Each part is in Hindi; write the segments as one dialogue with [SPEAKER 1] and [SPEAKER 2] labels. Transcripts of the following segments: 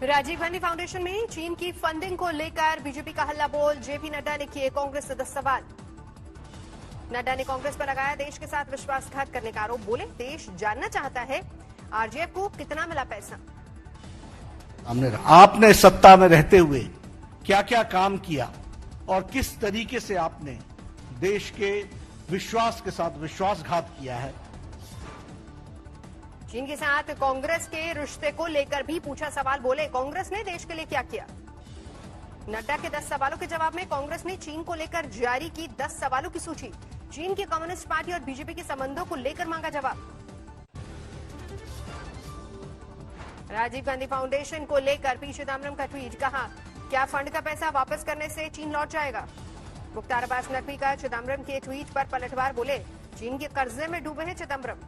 [SPEAKER 1] राजीव गांधी फाउंडेशन में चीन की फंडिंग को लेकर बीजेपी का हल्ला बोल। जेपी नड्डा ने किए कांग्रेस से 10 सवाल। नड्डा ने कांग्रेस पर लगाया देश के साथ विश्वासघात करने का आरोप। बोले देश जानना चाहता है आरजेएफ को कितना मिला पैसा।
[SPEAKER 2] आपने सत्ता में रहते हुए क्या क्या काम किया और किस तरीके से आपने देश के विश्वास के साथ विश्वासघात किया है।
[SPEAKER 1] चीन के साथ कांग्रेस के रिश्ते को लेकर भी पूछा सवाल। बोले कांग्रेस ने देश के लिए क्या किया। नड्डा के 10 सवालों के जवाब में कांग्रेस ने चीन को लेकर जारी की 10 सवालों की सूची। चीन की कम्युनिस्ट पार्टी और बीजेपी के संबंधों को लेकर मांगा जवाब। राजीव गांधी फाउंडेशन को लेकर पी चिदम्बरम का ट्वीट। कहा क्या फंड का पैसा वापस करने से चीन लौट जाएगा। मुख्तार अब्बास नकवी का चिदम्बरम के ट्वीट पर पलटवार। बोले चीन के कर्जे में डूबे हैं चिदम्बरम।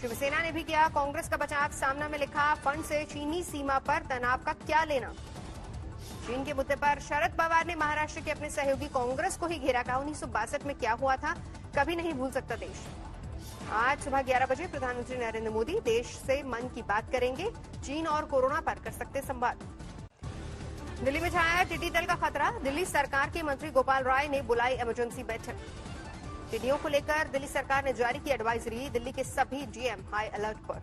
[SPEAKER 1] शिवसेना ने भी किया कांग्रेस का बचाव। सामना में लिखा फंड से चीनी सीमा पर तनाव का क्या लेना। चीन के मुद्दे पर शरद पवार ने महाराष्ट्र के अपने सहयोगी कांग्रेस को ही घेरा। कहा 1962 में क्या हुआ था कभी नहीं भूल सकता देश। आज सुबह 11 बजे प्रधानमंत्री नरेंद्र मोदी देश से मन की बात करेंगे। चीन और कोरोना पर कर सकते संवाद। दिल्ली में छाया टिड्डी दल का खतरा। दिल्ली सरकार के मंत्री गोपाल राय ने बुलाई इमरजेंसी बैठक। टिड्डियों को लेकर दिल्ली सरकार ने जारी की एडवाइजरी। दिल्ली के सभी डीएम हाई अलर्ट पर।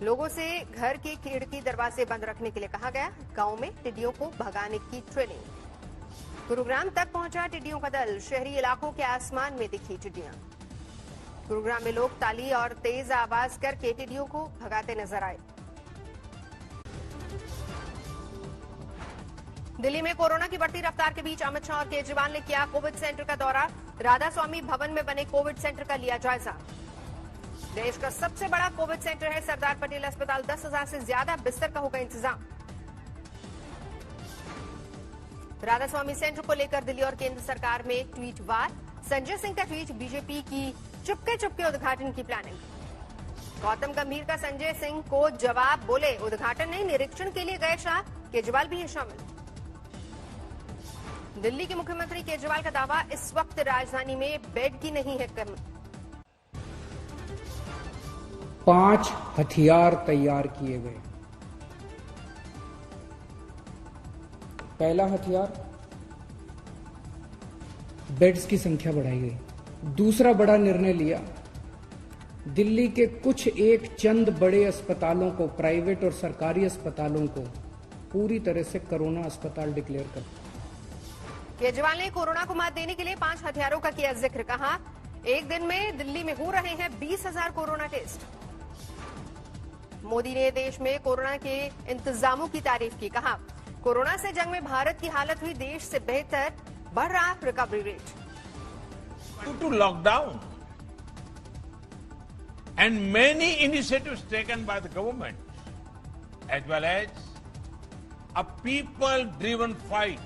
[SPEAKER 1] लोगों से घर के खिड़की दरवाजे बंद रखने के लिए कहा गया। गांव में टिड्डियों को भगाने की ट्रेनिंग। गुरुग्राम तक पहुंचा टिड्डियों का दल। शहरी इलाकों के आसमान में दिखी टिड्डियां। गुरुग्राम में लोग ताली और तेज आवाज करके टिड्डियों को भगाते नजर आए। दिल्ली में कोरोना की बढ़ती रफ्तार के बीच अमित शाह और केजरीवाल ने किया कोविड सेंटर का दौरा। राधा स्वामी भवन में बने कोविड सेंटर का लिया जायजा। देश का सबसे बड़ा कोविड सेंटर है सरदार पटेल अस्पताल। 10,000 से ज्यादा बिस्तर का होगा इंतजाम। राधा स्वामी सेंटर को लेकर दिल्ली और केंद्र सरकार में ट्वीट वार। संजय सिंह का ट्वीट। बीजेपी की चुपके चुपके उद्घाटन की प्लानिंग। गौतम गंभीर का संजय सिंह को जवाब। बोले उद्घाटन नहीं निरीक्षण के लिए गए शाह। केजरीवाल भी है शामिल। दिल्ली के मुख्यमंत्री केजरीवाल का दावा इस वक्त राजधानी में बेड की नहीं है कमी।
[SPEAKER 3] 5 हथियार तैयार किए गए। पहला हथियार बेड्स की संख्या बढ़ाई गई। दूसरा बड़ा निर्णय लिया दिल्ली के कुछ एक चंद बड़े अस्पतालों को, प्राइवेट और सरकारी अस्पतालों को पूरी तरह से कोरोना अस्पताल डिक्लेयर कर।
[SPEAKER 1] केजरीवाल ने कोरोना को मात देने के लिए 5 हथियारों का किया जिक्र। कहा एक दिन में दिल्ली में हो रहे हैं 20,000 कोरोना टेस्ट। मोदी ने देश में कोरोना के इंतजामों की तारीफ की। कहा कोरोना से जंग में भारत की हालत हुई देश से बेहतर। बढ़ रहा recovery rate.
[SPEAKER 4] To lockdown and many initiatives taken by the government as well as a people-driven fight.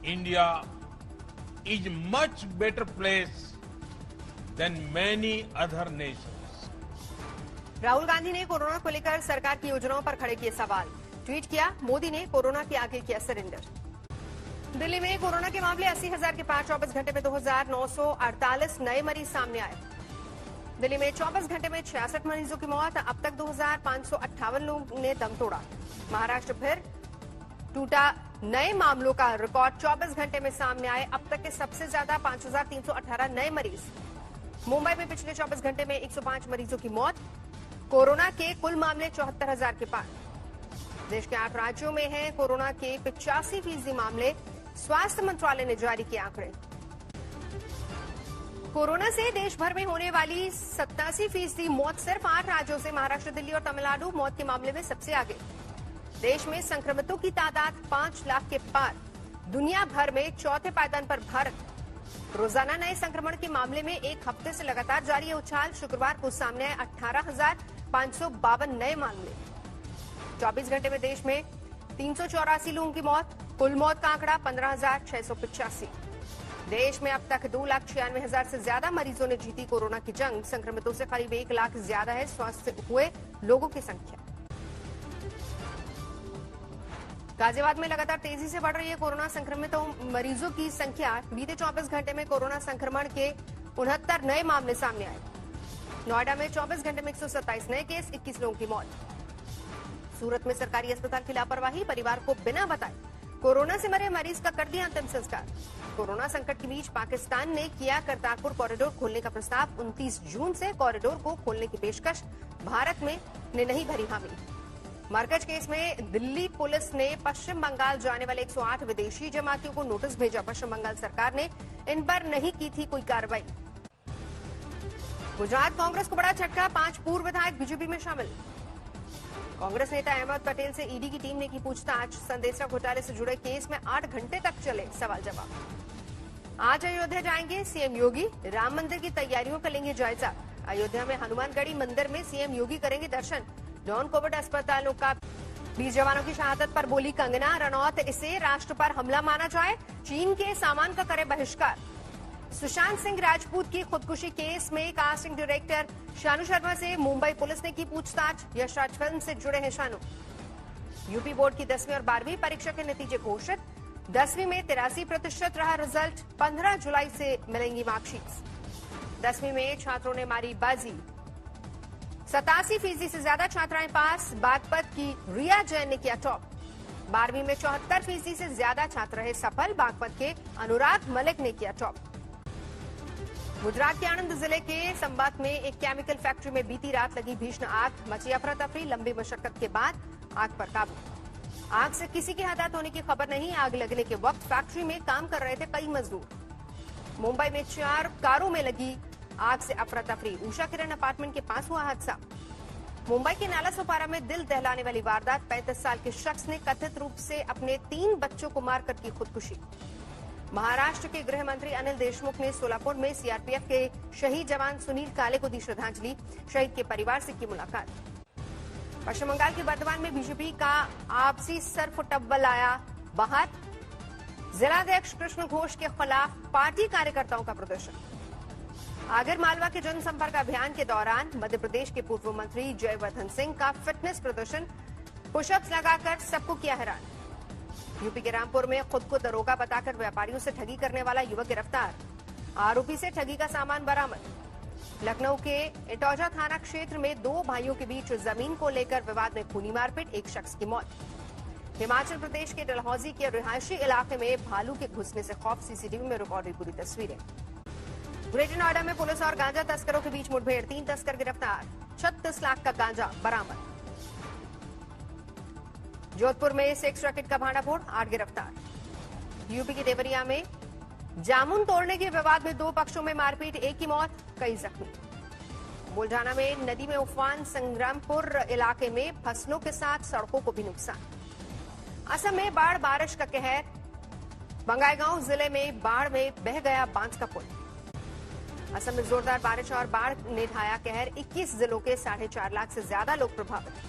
[SPEAKER 4] India is much better place than many other nations.
[SPEAKER 1] Rahul Gandhi ने कोरोना को लेकर सरकार की योजनाओं पर खड़े किए सवाल। ट्वीट किया मोदी ने कोरोना के आगे किया सरेंडर। दिल्ली में कोरोना के मामले 80,000 के पार। 24 घंटे में 2,948 नए मरीज सामने आए। दिल्ली में 24 घंटे में 66 मरीजों की मौत। अब तक 2,558 लोगों ने दम तोड़ा। महाराष्ट्र फिर टूटा। नए मामलों का रिकॉर्ड 24 घंटे में सामने आए। अब तक के सबसे ज्यादा 5,318 नए मरीज। मुंबई में पिछले 24 घंटे में 105 मरीजों की मौत। कोरोना के कुल मामले 74,000 के पार। देश के 8 राज्यों में हैं कोरोना के 85% मामले। स्वास्थ्य मंत्रालय ने जारी किए आंकड़े। कोरोना से देश भर में होने वाली 87% मौत सिर्फ 8 राज्यों से। महाराष्ट्र, दिल्ली और तमिलनाडु मौत के मामले में सबसे आगे। देश में संक्रमितों की तादाद 5 लाख के पार। दुनिया भर में चौथे पायदान पर भारत। रोजाना नए संक्रमण के मामले में एक हफ्ते से लगातार जारी है उछाल। शुक्रवार को सामने आए 18,552 नए मामले। 24 घंटे में देश में 384 लोगों की मौत। कुल मौत का आंकड़ा 15,685। देश में अब तक 2,96,000 से ज्यादा मरीजों ने जीती कोरोना की जंग। संक्रमितों से करीब 1 लाख ज्यादा है स्वस्थ हुए लोगों की संख्या। गाजियाबाद में लगातार तेजी से बढ़ रही है कोरोना संक्रमितों मरीजों की संख्या। बीते 24 घंटे में कोरोना संक्रमण के 69 नए मामले सामने आए। नोएडा में 24 घंटे में 127 नए केस, 21 लोगों की मौत। सूरत में सरकारी अस्पताल की लापरवाही, परिवार को बिना बताए कोरोना से मरे मरीज का कर दिया अंतिम संस्कार। कोरोना संकट के बीच पाकिस्तान ने किया करतारपुर कॉरिडोर खोलने का प्रस्ताव। 29 जून से कॉरिडोर को खोलने की पेशकश, भारत में ने नहीं भरी हामी। मरकज केस में दिल्ली पुलिस ने पश्चिम बंगाल जाने वाले 108 विदेशी जमातियों को नोटिस भेजा। पश्चिम बंगाल सरकार ने इन पर नहीं की थी कोई कार्रवाई। गुजरात कांग्रेस को बड़ा झटका, 5 पूर्व विधायक बीजेपी में शामिल। कांग्रेस नेता अहमद पटेल से ईडी की टीम ने की पूछताछ। संदेशा घोटाले से जुड़े केस में 8 घंटे तक चले सवाल जवाब। आज अयोध्या जाएंगे सीएम योगी, राम मंदिर की तैयारियों का लेंगे जायजा। अयोध्या में हनुमानगढ़ी मंदिर में सीएम योगी करेंगे दर्शन। नॉन कोविड अस्पतालों का 20 जवानों की शहादत पर बोली कंगना रनौत, इसे राष्ट्र पर हमला माना जाए, चीन के सामान का करे बहिष्कार। सुशांत सिंह राजपूत की खुदकुशी केस में कास्टिंग डायरेक्टर शानू शर्मा से मुंबई पुलिस ने की पूछताछ। यश राज फिल्म से जुड़े हैं शानू। यूपी बोर्ड की 10वीं और 12वीं परीक्षा के नतीजे घोषित। 10वीं में 83% रहा रिजल्ट, 15 जुलाई से मिलेंगी मार्कशीट्स। 10वीं में छात्रों ने मारी बाजी, 87% से ज्यादा छात्राएं पास। बागपत की रिया जैन ने किया टॉप। 12वीं में 74% से ज्यादा छात्र रहे सफल। बागपत के अनुराग मलिक ने किया टॉप। गुजरात के आणंद जिले के संबात में एक केमिकल फैक्ट्री में बीती रात लगी भीषण आग, मची अफरा तफरी। लंबी मशक्कत के बाद आग पर काबू। आग से किसी की हताहत होने की खबर नहीं। आग लगने के वक्त फैक्ट्री में काम कर रहे थे कई मजदूर। मुंबई में 4 कारों में लगी आग से अफरा तफरी। उषा किरण अपार्टमेंट के पास हुआ हादसा। मुंबई के नाला सोपारा में दिल दहलाने वाली वारदात, 35 साल के शख्स ने कथित रूप से अपने 3 बच्चों को मारकर की खुदकुशी। महाराष्ट्र के गृह मंत्री अनिल देशमुख ने सोलापुर में सीआरपीएफ के शहीद जवान सुनील काले को दी श्रद्धांजलि। शहीद के परिवार से की मुलाकात। पश्चिम बंगाल के बर्धमान में बीजेपी का आपसी सरफुटब्बल आया बाहर। जिलाध्यक्ष कृष्ण घोष के खिलाफ पार्टी कार्यकर्ताओं का प्रदर्शन। आगर मालवा के जनसंपर्क अभियान के दौरान मध्य प्रदेश के पूर्व मंत्री जयवर्धन सिंह का फिटनेस प्रदर्शन, पुशअप्स लगाकर सबको किया हैरान। यूपी के रामपुर में खुद को दरोगा बताकर व्यापारियों से ठगी करने वाला युवक गिरफ्तार। आरोपी से ठगी का सामान बरामद। लखनऊ के इटौजा थाना क्षेत्र में 2 भाइयों के बीच जमीन को लेकर विवाद में खूनी मारपीट, एक शख्स की मौत। हिमाचल प्रदेश के डलहौजी के रिहायशी इलाके में भालू के घुसने से खौफ, सीसीटीवी में रिकॉर्ड हुई पूरी तस्वीरें। ग्रेटर नोएडा में पुलिस और गांजा तस्करों के बीच मुठभेड़, 3 तस्कर गिरफ्तार, 36 लाख का गांजा बरामद। जोधपुर में सेक्स रैकेट का भांडाफोड़, 8 गिरफ्तार। यूपी के देवरिया में जामुन तोड़ने के विवाद में 2 पक्षों में मारपीट, 1 की मौत, कई जख्मी। बुल्ढाना में नदी में उफान, संग्रामपुर इलाके में फसलों के साथ सड़कों को भी नुकसान। असम में बाढ़ बारिश का कहर, बंगाईगांव जिले में बाढ़ में बह गया बांस का पुल। असम में जोरदार बारिश और बाढ़ ने ढाया कहर, 21 जिलों के 4.5 लाख से ज्यादा लोग प्रभावित।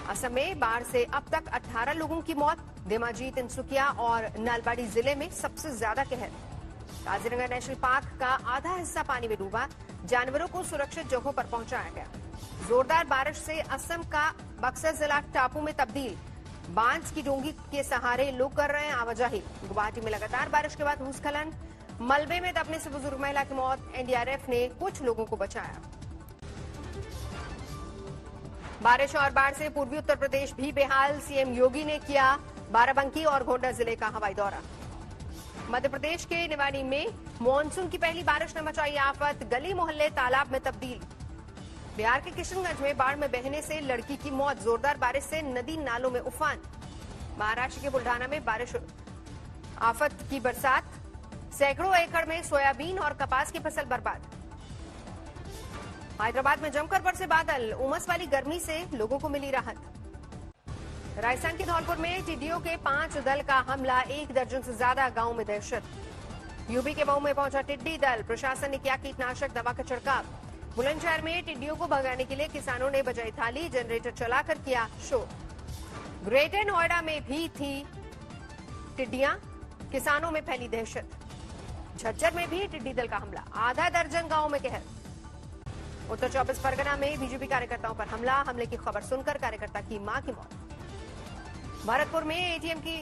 [SPEAKER 1] असम में बाढ़ से अब तक 18 लोगों की मौत। धेमाजी, तिनसुकिया और नलबाड़ी जिले में सबसे ज्यादा कहर। काजीरंगा नेशनल पार्क का आधा हिस्सा पानी में डूबा, जानवरों को सुरक्षित जगहों पर पहुंचाया गया। जोरदार बारिश से असम का बक्सर जिला टापू में तब्दील, बांस की डोंगी के सहारे लोग कर रहे हैं आवाजाही। गुवाहाटी में लगातार बारिश के बाद भूस्खलन, मलबे में दबने से बुजुर्ग महिला की मौत। एनडीआरएफ ने कुछ लोगों को बचाया। बारिश और बाढ़ से पूर्वी उत्तर प्रदेश भी बेहाल, सीएम योगी ने किया बाराबंकी और गोंडा जिले का हवाई दौरा। मध्य प्रदेश के निवाड़ी में मानसून की पहली बारिश ने मचाई आफत, गली मोहल्ले तालाब में तब्दील। बिहार के किशनगंज में बाढ़ में बहने से लड़की की मौत, जोरदार बारिश से नदी नालों में उफान। महाराष्ट्र के बुल्ढाना में बारिश आफत की बरसात, सैकड़ों एकड़ में सोयाबीन और कपास की फसल बर्बाद। हैदराबाद में जमकर बरसे बादल, उमस वाली गर्मी से लोगों को मिली राहत। राजस्थान के धौलपुर में टिड्डियों के 5 दल का हमला, 1 दर्जन से ज्यादा गांव में दहशत। यूपी के मऊ में पहुंचा टिड्डी दल, प्रशासन ने किया कीटनाशक दवा का छिड़काव। बुलंदशहर में टिड्डियों को भगाने के लिए किसानों ने बजाई थाली, जनरेटर चलाकर किया शोर। ग्रेटर नोएडा में भी थी टिड्डियां, किसानों में फैली दहशत। झज्जर में भी टिड्डी दल का हमला, आधा दर्जन गांव में कहर। उत्तर 24 परगना में बीजेपी कार्यकर्ताओं पर हमला, हमले की खबर सुनकर कार्यकर्ता की मां की मौत। भरतपुर में एटीएम की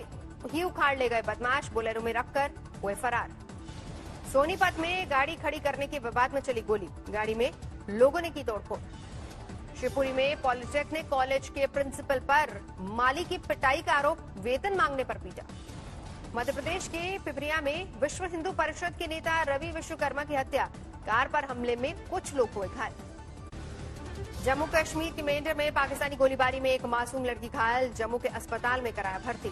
[SPEAKER 1] ही उखाड़ ले गए बदमाश, बोलेरो में रखकर हुए फरार। सोनीपत में गाड़ी खड़ी करने के विवाद में चली गोली, गाड़ी में लोगों ने की तोड़फोड़। शिवपुरी में पॉलिटेक्निक कॉलेज के प्रिंसिपल पर माली की पिटाई का आरोप, वेतन मांगने पर पीटा। मध्य प्रदेश के पिपरिया में विश्व हिंदू परिषद के नेता रवि विश्वकर्मा की हत्या, कार पर हमले में कुछ लोग हुए घायल। जम्मू कश्मीर के मेंढर में पाकिस्तानी गोलीबारी में एक मासूम लड़की घायल, जम्मू के अस्पताल में कराया भर्ती।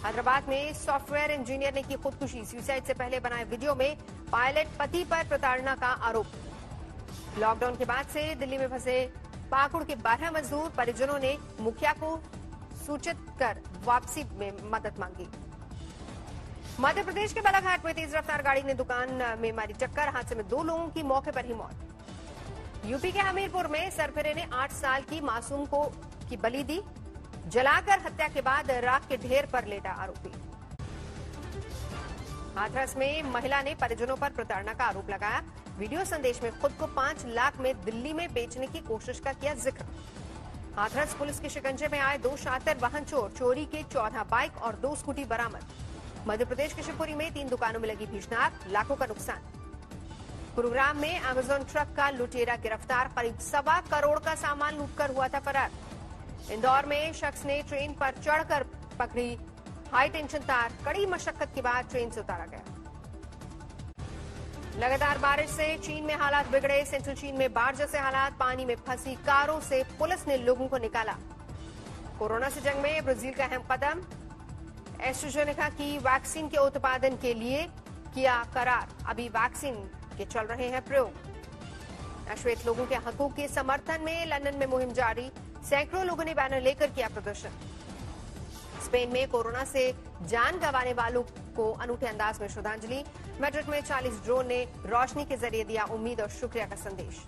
[SPEAKER 1] हैदराबाद में सॉफ्टवेयर इंजीनियर ने की खुदकुशी, सुसाइड से पहले बनाए वीडियो में पायलट पति पर प्रताड़ना का आरोप। लॉकडाउन के बाद से दिल्ली में फंसे पाकुड़ के 12 मजदूर, परिजनों ने मुखिया को सूचित कर वापसी में मदद मांगी। मध्य प्रदेश के बालाघाट में तेज रफ्तार गाड़ी ने दुकान में मारी टक्कर, हादसे में 2 लोगों की मौके पर ही मौत। यूपी के हमीरपुर में सरफिरे ने 8 साल की मासूम को की बलि दी, जलाकर हत्या के बाद राख के ढेर पर लेटा आरोपी। हाथरस में महिला ने परिजनों पर प्रताड़ना का आरोप लगाया, वीडियो संदेश में खुद को 5 लाख में दिल्ली में बेचने की कोशिश का किया जिक्र। हाथरस पुलिस के शिकंजे में आए 2 शातिर वाहन चोर, चोरी के 14 बाइक और 2 स्कूटी बरामद। मध्य प्रदेश के शिवपुरी में 3 दुकानों में लगी भीषण आग, लाखों का नुकसान। गुरुग्राम में अमेजन ट्रक का लुटेरा गिरफ्तार, करीब 1.25 करोड़ का सामान लूटकर हुआ था फरार। इंदौर में शख्स ने ट्रेन पर चढ़कर पकड़ी हाई टेंशन तार, कड़ी मशक्कत के बाद ट्रेन से उतारा गया। लगातार बारिश से चीन में हालात बिगड़े, सेंट्रल चीन में बाढ़ जैसे हालात, पानी में फंसी कारों से पुलिस ने लोगों को निकाला। कोरोना से जंग में ब्राजील का अहम कदम, एस्ट्राजेनेका की वैक्सीन के उत्पादन के लिए किया करार, अभी वैक्सीन के चल रहे हैं प्रयोग। अश्वेत लोगों के हकों के समर्थन में लंदन में मुहिम जारी, सैकड़ों लोगों ने बैनर लेकर किया प्रदर्शन। स्पेन में कोरोना से जान गंवाने वालों को अनूठे अंदाज में श्रद्धांजलि, मैड्रिड में 40 ड्रोन ने रोशनी के जरिए दिया उम्मीद और शुक्रिया का संदेश।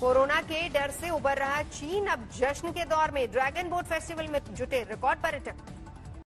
[SPEAKER 1] कोरोना के डर से उबर रहा चीन, अब जश्न के दौर में ड्रैगन बोट फेस्टिवल में जुटे रिकॉर्ड पर्यटक।